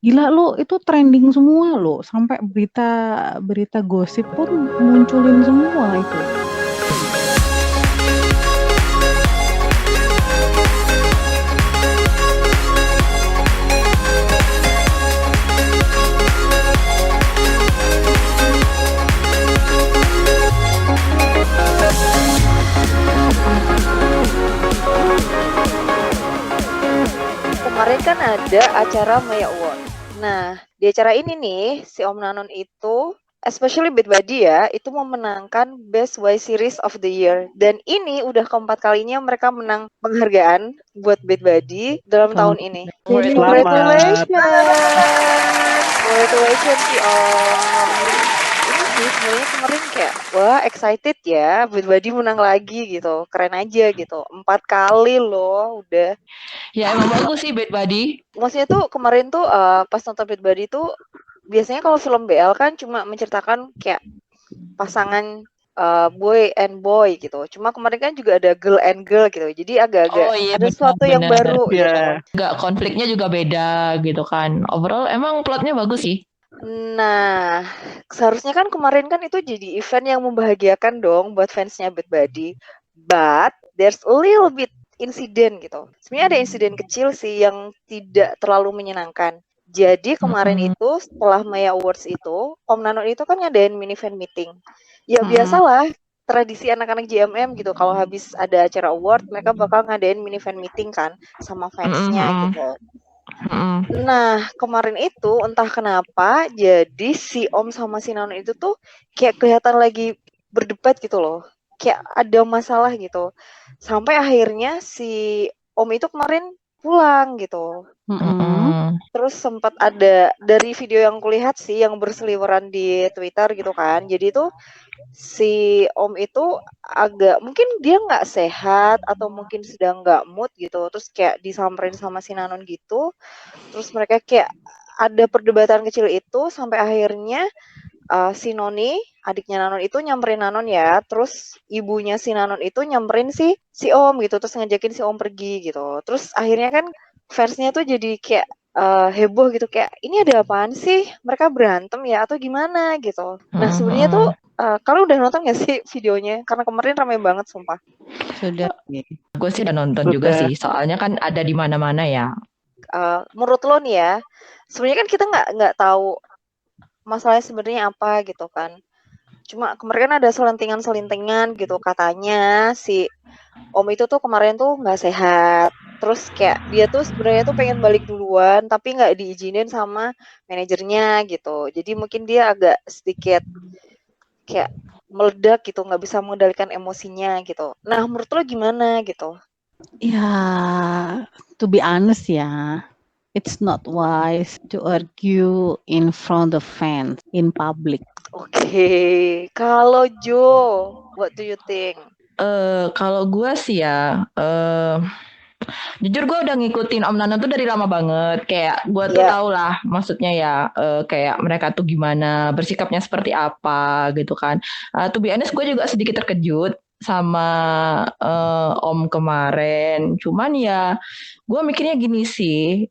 Gila lo, itu trending semua lo, sampai berita gosip pun munculin semua itu. Kemarin kan ada acara Maya Award. Nah, di acara ini nih, si Om Nanon itu, especially Bad Buddy ya, itu memenangkan Best Y Series of the Year. Dan ini udah keempat kalinya mereka menang penghargaan buat Bad Buddy dalam tahun ini. Congratulations. Congratulations si Om. Ini sih sebenarnya kemarin kayak, wah excited ya, Bad Buddy menang lagi gitu. Keren aja gitu. 4 kali loh udah. Ya emang bagus sih Bad Buddy. Maksudnya tuh kemarin tuh pas nonton Bad Buddy tuh biasanya kalau film BL kan cuma menceritakan kayak pasangan boy and boy gitu. Cuma kemarin kan juga ada girl and girl gitu. Jadi agak-agak ada sesuatu yang baru gitu. Nggak, konfliknya juga beda gitu kan. Overall emang plotnya bagus sih. Nah, seharusnya kan kemarin kan itu jadi event yang membahagiakan dong buat fansnya Bad Buddy. But there's a little bit insiden gitu. Sebenarnya ada insiden kecil sih yang tidak terlalu menyenangkan. Jadi kemarin itu setelah Maya Awards itu, Om Nanon itu kan ngadain mini fan meeting. Ya biasalah tradisi anak-anak JMM gitu. Kalau habis ada acara award, mereka bakal ngadain mini fan meeting kan sama fansnya gitu. Nah, kemarin itu entah kenapa jadi si Om sama si Nanon itu tuh kayak kelihatan lagi berdebat gitu loh. Kayak ada masalah gitu. Sampai akhirnya si Om itu kemarin pulang gitu. Terus sempat ada dari video yang kulihat sih yang berseliweran di Twitter gitu kan. Jadi tuh si Om itu agak mungkin dia nggak sehat atau mungkin sedang nggak mood gitu. Terus kayak disamperin sama si Nanon gitu. Terus mereka kayak ada perdebatan kecil itu sampai akhirnya si Noni, adiknya Nanon itu nyamperin Nanon ya. Terus ibunya si Nanon itu nyamperin si Om gitu. Terus ngajakin si Om pergi gitu. Terus akhirnya kan fansnya tuh jadi kayak heboh gitu. Kayak ini ada apaan sih? Mereka berantem ya atau gimana gitu. Nah sebenarnya tuh kalian udah nonton gak sih videonya? Karena kemarin ramai banget sumpah. Sudah. Gue sih udah nonton juga sih. Soalnya kan ada di mana-mana ya. Menurut lo nih ya, sebenarnya kan kita nggak tahu masalahnya sebenarnya apa gitu kan. Cuma kemarin kan ada selentingan-selintingan gitu katanya si Om itu tuh kemarin tuh nggak sehat. Terus kayak dia tuh sebenarnya tuh pengen balik duluan tapi nggak diizinin sama manajernya gitu. Jadi mungkin dia agak sedikit kayak meledak gitu, nggak bisa mengendalikan emosinya gitu. Nah menurut lo gimana gitu? Ya, to be honest ya, it's not wise to argue in front of fans in public. Oke, kalau Jo, what do you think? Kalau gue sih ya, jujur gue udah ngikutin Om Nanon tuh dari lama banget. Kayak gue tuh tau lah, maksudnya ya kayak mereka tuh gimana, bersikapnya seperti apa gitu kan. To be honest gue juga sedikit terkejut sama Om kemarin. Cuman ya gue mikirnya gini sih.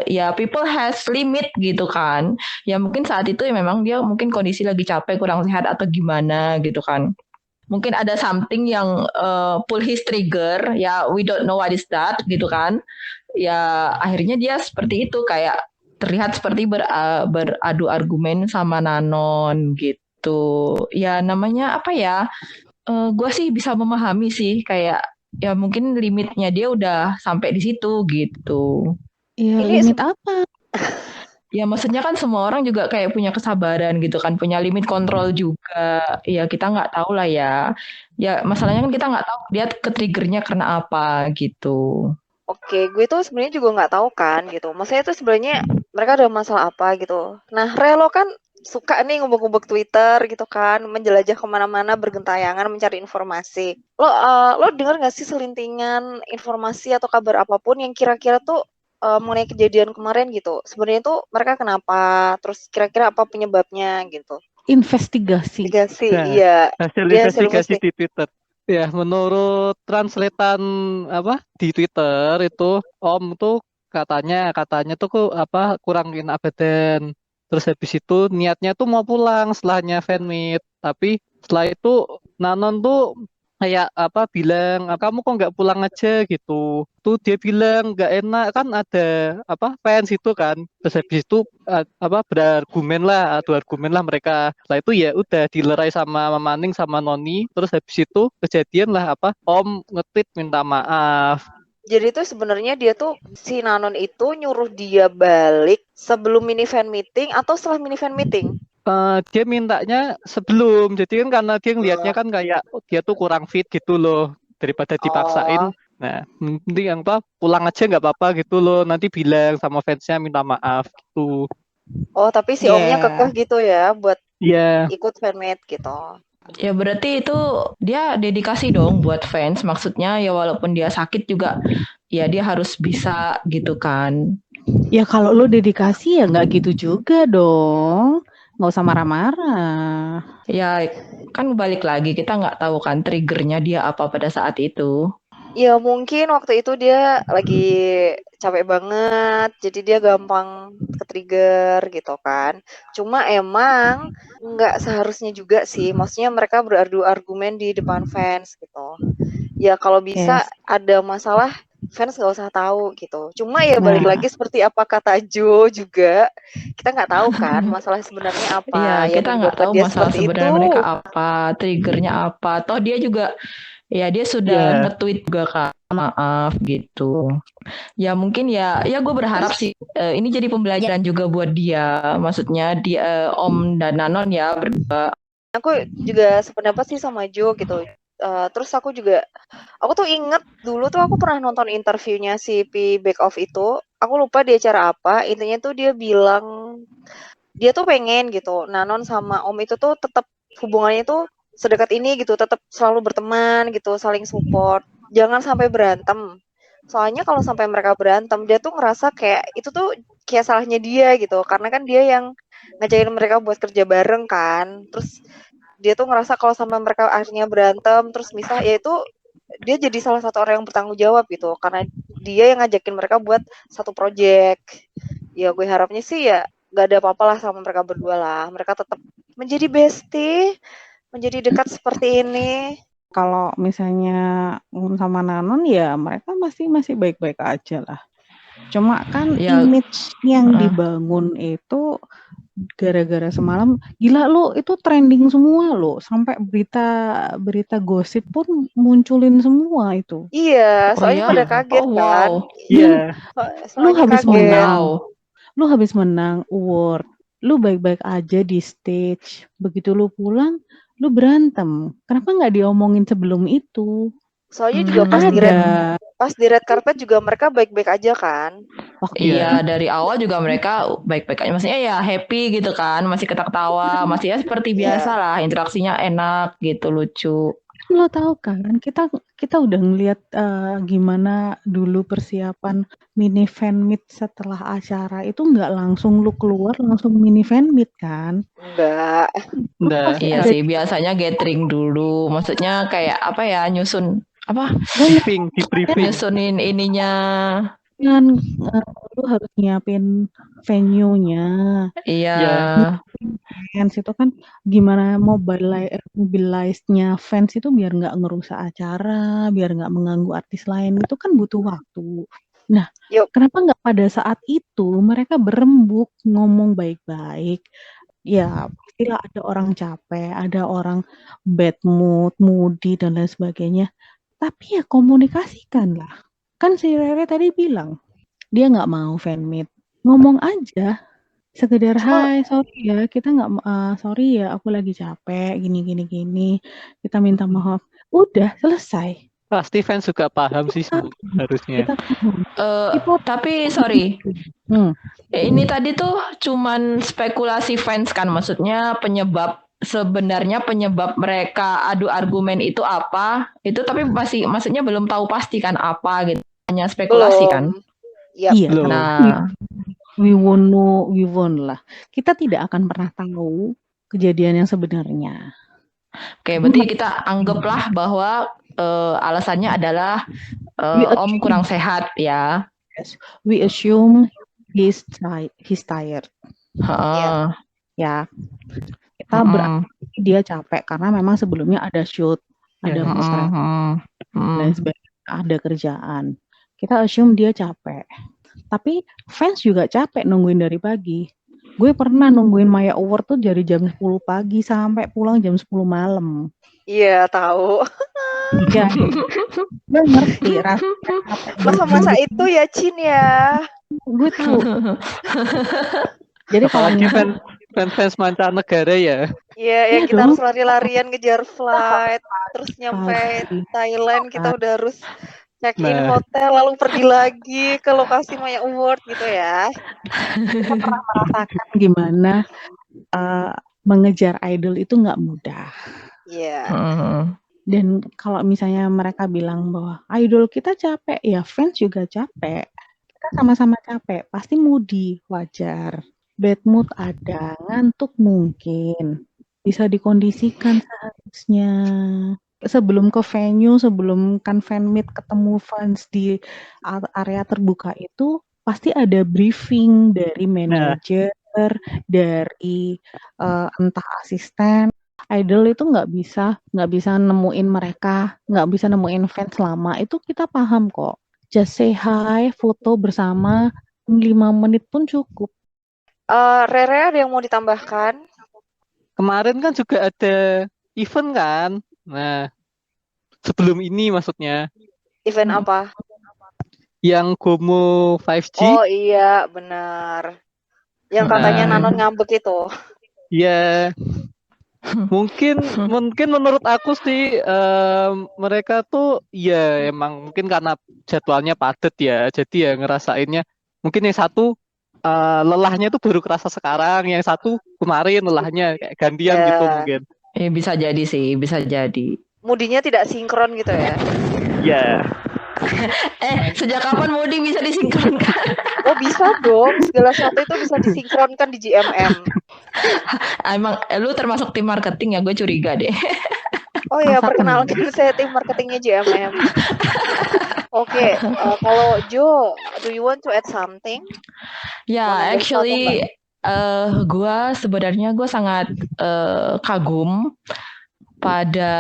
Ya people has limit gitu kan. Ya mungkin saat itu ya memang dia mungkin kondisi lagi capek, kurang sehat atau gimana gitu kan. Mungkin ada something yang pull his trigger, ya we don't know what is that gitu kan. Ya akhirnya dia seperti itu, kayak terlihat seperti beradu argumen sama Nanon gitu. Ya namanya apa ya, gue sih bisa memahami sih, kayak ya mungkin limitnya dia udah sampai di situ gitu. Ya limit apa? Ya maksudnya kan semua orang juga kayak punya kesabaran gitu kan, punya limit kontrol juga. Ya kita nggak tahu lah ya. Ya masalahnya kan kita nggak tahu dia ke-triggernya karena apa gitu. Oke, gue tuh sebenarnya juga nggak tahu kan gitu. Maksudnya tuh sebenarnya mereka ada masalah apa gitu. Nah, Relo kan suka nih ngubek-ngubek Twitter gitu kan, menjelajah kemana-mana, bergentayangan mencari informasi. Lo dengar nggak sih selintingan informasi atau kabar apapun yang kira-kira tuh mengenai kejadian kemarin gitu? Sebenarnya tuh mereka kenapa? Terus kira-kira apa penyebabnya gitu? Investigasi. Iya. Hasil investigasi di Twitter. Ya, menurut translatean di Twitter itu Om tuh katanya tuh kurang enak badan. Terus habis itu niatnya tuh mau pulang setelahnya fan meet. Tapi setelah itu Nanon tuh kayak bilang, kamu kok nggak pulang aja gitu. Tuh dia bilang nggak enak kan, ada fans itu kan. Terus habis itu adu argumen lah mereka. Setelah itu ya udah dilerai sama Mama Ning sama Noni. Terus habis itu kejadian lah Om nge-tweet minta maaf. Jadi tuh sebenarnya dia tuh si Nanon itu nyuruh dia balik sebelum mini fan meeting atau setelah mini fan meeting? Dia mintanya sebelum, jadi kan karena dia ngelihatnya kan kayak dia tuh kurang fit gitu loh, daripada dipaksain. Nah, nanti yang pulang aja nggak apa-apa gitu loh, nanti bilang sama fansnya minta maaf gitu. Oh, tapi si omnya kekeh gitu ya buat ikut fanmade gitu. Ya berarti itu dia dedikasi dong buat fans. Maksudnya ya walaupun dia sakit juga ya dia harus bisa gitu kan. Ya kalau lo dedikasi ya nggak gitu juga dong. Nggak usah marah-marah. Ya kan balik lagi kita nggak tahu kan triggernya dia apa pada saat itu. Ya mungkin waktu itu dia lagi capek banget, jadi dia gampang ke-trigger gitu kan. Cuma emang nggak seharusnya juga sih, maksudnya mereka beradu argumen di depan fans gitu. Ya kalau bisa ada masalah, fans nggak usah tahu gitu. Cuma ya balik lagi seperti apa kata Jo juga, kita nggak tahu kan masalah sebenarnya apa. Iya, kita nggak tahu masalah sebenarnya mereka apa, triggernya apa. Toh dia juga ya dia sudah nge-tweet juga kan maaf gitu. Ya mungkin ya gue berharap sih ini jadi pembelajaran juga buat dia. Maksudnya dia Om dan Nanon ya berdua. Aku juga sependapat sih sama Jo gitu. Terus aku tuh inget dulu tuh aku pernah nonton interviewnya si P Back Off itu. Aku lupa di acara apa. Intinya tuh dia bilang dia tuh pengen gitu Nanon sama Om itu tuh tetap hubungannya tuh sedekat ini gitu, tetap selalu berteman gitu, saling support, jangan sampai berantem. Soalnya kalau sampai mereka berantem, dia tuh ngerasa kayak itu tuh kayak salahnya dia gitu, karena kan dia yang ngajakin mereka buat kerja bareng kan. Terus dia tuh ngerasa kalau sampai mereka akhirnya berantem terus misah, ya itu dia jadi salah satu orang yang bertanggung jawab gitu, karena dia yang ngajakin mereka buat satu project. Ya gue harapnya sih ya gak ada apa-apa lah sama mereka berdua lah, mereka tetap menjadi bestie, menjadi dekat seperti ini. Kalau misalnya sama Nanon ya mereka masih baik-baik aja lah. Cuma kan image yang dibangun itu gara-gara semalam, gila lo itu trending semua lo, sampai berita gosip pun munculin semua itu. Iya, soalnya pada kaget kan. Iya. Lu habis menang award, lu baik-baik aja di stage, begitu lu pulang lu berantem. Kenapa nggak diomongin sebelum itu? Soalnya juga pas di red carpet juga mereka baik-baik aja kan. Iya, dari awal juga mereka baik-baik aja. Maksudnya ya happy gitu kan, masih ketawa-ketawa, masih ya seperti biasa lah, interaksinya enak gitu, lucu. Lo tahu kan, kita udah ngeliat gimana dulu persiapan mini fan meet setelah acara itu, nggak langsung lu keluar langsung mini fan meet kan? Enggak. Iya sih, biasanya gathering dulu. Maksudnya kayak apa ya, nyusun apa? Briefing. Nyusunin ininya. Kan lu harus nyiapin venue-nya. Iya. Fans itu kan gimana mobilize-nya fans itu biar nggak ngerusak acara, biar nggak mengganggu artis lain, itu kan butuh waktu. Nah, kenapa nggak pada saat itu mereka berembuk ngomong baik-baik? Ya, pastilah ada orang capek, ada orang bad mood, moody dan lain sebagainya. Tapi ya komunikasikanlah. Kan si Rere tadi bilang dia nggak mau fan meet, ngomong aja. Sekedar hai, sorry ya, kita nggak sorry ya, aku lagi capek, gini. Kita minta maaf. Udah selesai. Pasti fans juga paham sih harusnya. Tapi sorry, ini tadi tuh cuman spekulasi fans kan, maksudnya sebenarnya penyebab mereka adu argumen itu apa? Itu tapi maksudnya belum tahu pasti kan apa gitu, hanya spekulasi kan? Iya. Nah. We won't lah. Kita tidak akan pernah tahu kejadian yang sebenarnya. Oke, berarti kita anggaplah bahwa alasannya adalah Om kurang sehat ya. Yes, we assume he's tired. Ya, kita berarti dia capek karena memang sebelumnya ada shoot, ada potret, dan sebagainya, ada kerjaan. Kita assume dia capek. Tapi fans juga capek nungguin dari pagi. Gue pernah nungguin Maya Award tuh dari jam 10 pagi sampai pulang jam 10 malam. Iya, tahu. Iya. Gue ngerti rasanya capek. Masa-masa itu ya, Cin ya. Gue tahu. Jadi apalagi fans mancanegara ya. Iya, yang kita harus lari-larian ngejar flight, terus nyampe Thailand kita udah harus check-in hotel, lalu pergi lagi ke lokasi Maya Award gitu ya. Kita pernah merasakan gimana mengejar idol itu nggak mudah. Iya. Dan kalau misalnya mereka bilang bahwa idol kita capek, ya fans juga capek. Kita sama-sama capek, pasti moody, wajar. Bad mood ada, ngantuk mungkin. Bisa dikondisikan seharusnya. Sebelum ke venue, sebelum kan fan meet ketemu fans di area terbuka itu, pasti ada briefing dari manajer, dari entah asisten. Idol itu nggak bisa nemuin mereka, nggak bisa nemuin fans lama. Itu kita paham kok. Just say hi, foto bersama 5 menit pun cukup. Rere ada yang mau ditambahkan? Kemarin kan juga ada event kan? Nah, sebelum ini maksudnya. Event apa? Yang Gomo 5G. Oh iya, benar. Yang katanya Nanon ngambek itu. Iya. Mungkin menurut aku sih mereka tuh ya emang mungkin karena jadwalnya padat ya. Jadi ya ngerasainnya mungkin yang satu lelahnya tuh baru kerasa sekarang, yang satu kemarin lelahnya kayak gantian gitu mungkin. Bisa jadi sih, bisa jadi. Mudinya tidak sinkron gitu ya? Iya. Sejak kapan Moody bisa disinkronkan? Oh bisa dong, segala sesuatu itu bisa disinkronkan di GMM. Emang lu termasuk tim marketing ya, gue curiga deh. Oh ya, perkenalkan saya tim marketingnya GMM. Oke, kalau Jo, do you want to add something? Ya, actually, gue sebenarnya sangat kagum pada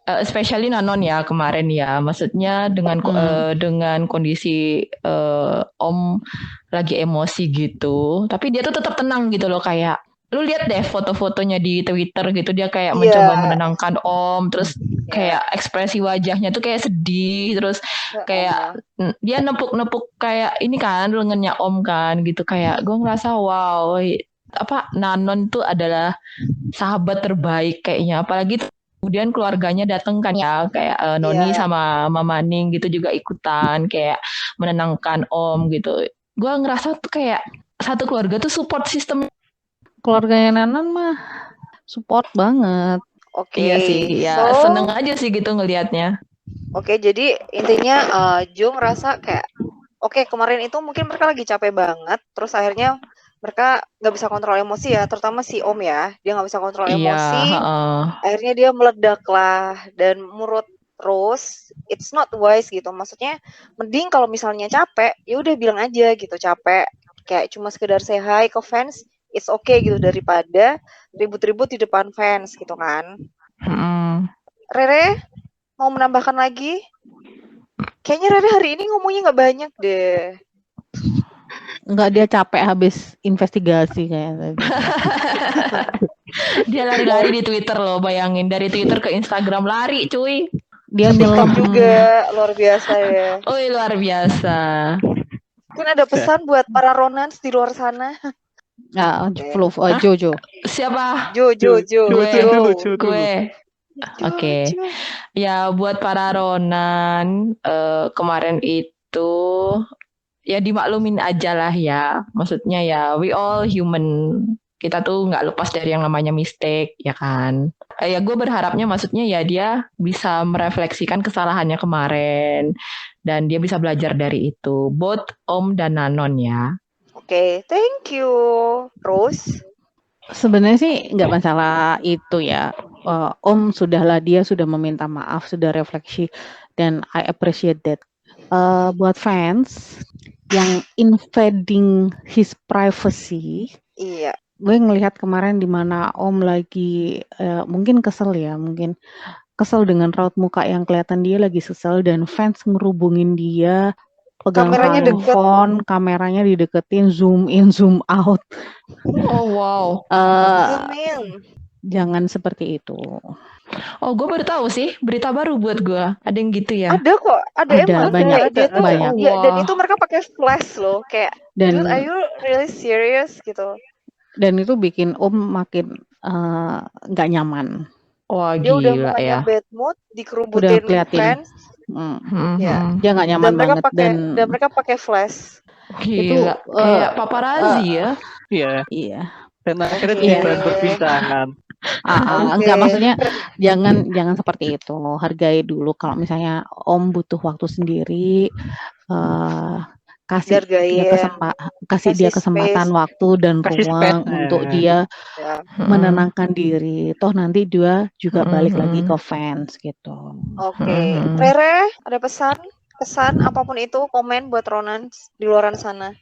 especially Nanon ya kemarin ya, maksudnya dengan kondisi Om lagi emosi gitu, tapi dia tuh tetap tenang gitu loh, kayak lu lihat deh foto-fotonya di Twitter gitu, dia kayak mencoba menenangkan Om, terus kayak ekspresi wajahnya tuh kayak sedih, terus kayak dia nepuk-nepuk kayak ini kan lengannya Om kan gitu, kayak gue ngerasa wow, Nanon tuh adalah sahabat terbaik kayaknya, apalagi kemudian keluarganya datang kan ya, kayak Noni sama Mama Ning gitu juga ikutan kayak menenangkan Om gitu. Gue ngerasa tuh kayak satu keluarga tuh support system. Keluarganya Nanon mah support banget. Oke. Iya sih, ya seneng aja sih gitu ngelihatnya. Oke, jadi intinya Jo ngerasa kayak oke, kemarin itu mungkin mereka lagi capek banget, terus akhirnya mereka nggak bisa kontrol emosi ya, terutama si Om ya, dia nggak bisa kontrol emosi, akhirnya dia meledak lah, dan menurut Rose, it's not wise gitu, maksudnya mending kalau misalnya capek, ya udah bilang aja gitu, capek, kayak cuma sekedar say hi ke fans, it's okay gitu, daripada ribut-ribut di depan fans gitu kan. Rere, mau menambahkan lagi? Kayaknya Rere hari ini ngomongnya nggak banyak deh. Enggak, dia capek habis investigasi kayaknya. Dia lari-lari di Twitter loh, bayangin, dari Twitter ke Instagram lari cuy. Dia nyelam juga, luar biasa ya. Oh luar biasa. Mungkin ada pesan buat para Ronans di luar sana. Jojo. Siapa? Jojo. Gue. Oke. Ya buat para Ronan kemarin itu ya dimaklumin aja lah ya. Maksudnya ya we all human. Kita tuh nggak lepas dari yang namanya mistake, ya kan? Ya gue berharapnya maksudnya ya dia bisa merefleksikan kesalahannya kemarin dan dia bisa belajar dari itu. Both Om dan Nanon ya. Oke, thank you. Rose? Sebenarnya sih nggak masalah itu ya. Om dia sudah meminta maaf, sudah refleksi, dan I appreciate that. buat fans yang invading his privacy. Iya. Gue ngelihat kemarin di mana Om lagi mungkin kesel dengan raut muka yang kelihatan dia lagi kesel dan fans ngerubungin dia, pegang Kameranya deket. handphone, kameranya dideketin, zoom in, zoom out. Oh wow. Zoom in. Jangan seperti itu. Oh, gue baru tahu sih, berita baru buat gue. Ada yang gitu ya? Ada kok, ada emang banyak, kayak dia tuh, banyak. ya, dan Wah. itu mereka pakai flash loh, kayak, Dan dude, are you really serious gitu? dan itu bikin Om makin nggak nyaman. Wah Dia udah gila bukannya ya. bad mood, Udah dikerubutin keliatin. fans, ya. Dia nggak nyaman Dan mereka banget pakai, dan mereka pakai flash. Gila, kayak paparazzi ya. Iya. Dan akhirnya Iya. jadi bahan perbincangan. Enggak, maksudnya jangan seperti itu. Hargai dulu kalau misalnya Om butuh waktu sendiri, kasih dia kesempatan space. waktu dan Kasih ruang space. untuk dia Ya. menenangkan diri. Toh nanti dia juga balik lagi ke fans gitu. Oke. Rere, ada pesan apapun itu, komen buat Ronan di luaran sana.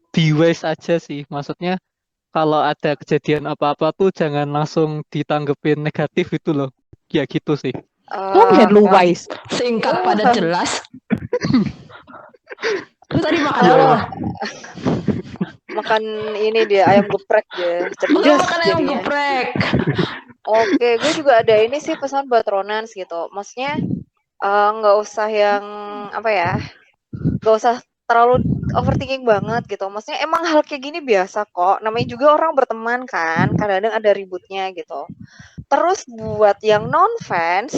Be wise aja sih, maksudnya kalau ada kejadian apa-apa tuh jangan langsung ditanggepin negatif itu loh. Ya gitu sih. Lu wise. Singkat pada jelas. Lu tadi makan apa? Makan ini dia, ayam geprek dia. Cerdas makan ayam geprek. Oke, gue juga ada ini sih pesan buat Ronan gitu. Maksudnya nggak usah yang apa ya, nggak usah terlalu overthinking banget gitu. Maksudnya emang hal kayak gini biasa kok. Namanya juga orang berteman kan, kadang-kadang ada ributnya gitu. Terus buat yang non fans,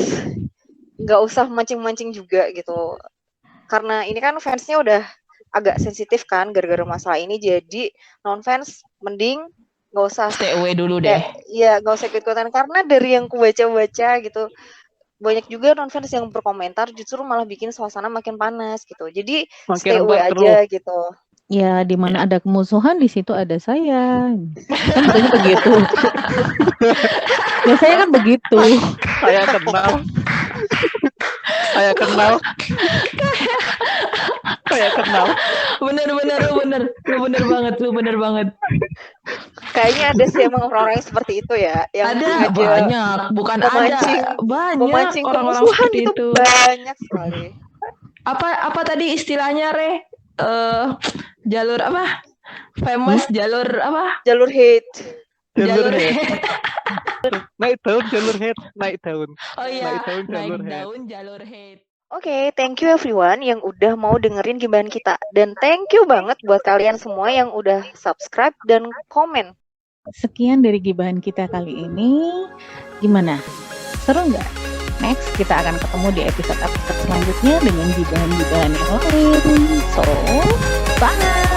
nggak usah mancing-mancing juga gitu. Karena ini kan fansnya udah agak sensitif kan gara-gara masalah ini, jadi non fans mending nggak usah stay away dulu deh. Iya, nggak usah ikut-ikutan, karena dari yang ku baca-baca gitu banyak juga non fans yang berkomentar justru malah bikin suasana makin panas gitu. Jadi stay away aja gitu. Ya, di mana ada kemusuhan di situ ada saya. Kan biasanya begitu. Biasanya kan begitu. Saya kenal. Lu bener banget. Kayaknya ada sih emang orang-orang yang seperti itu ya, yang ada banyak, bukan banyak orang-orang seperti itu. Banyak sekali. Apa tadi istilahnya, Re? Jalur apa? Famous jalur apa? Jalur hate. Naik daun jalur hate. Oh iya, naik daun jalur hate. Oke, thank you everyone yang udah mau dengerin gibahan kita. Dan thank you banget buat kalian semua yang udah subscribe dan komen. Sekian dari gibahan kita kali ini. Gimana? Seru nggak? Next, kita akan ketemu di episode selanjutnya dengan gibahan-gibahan yang lain. So, bye!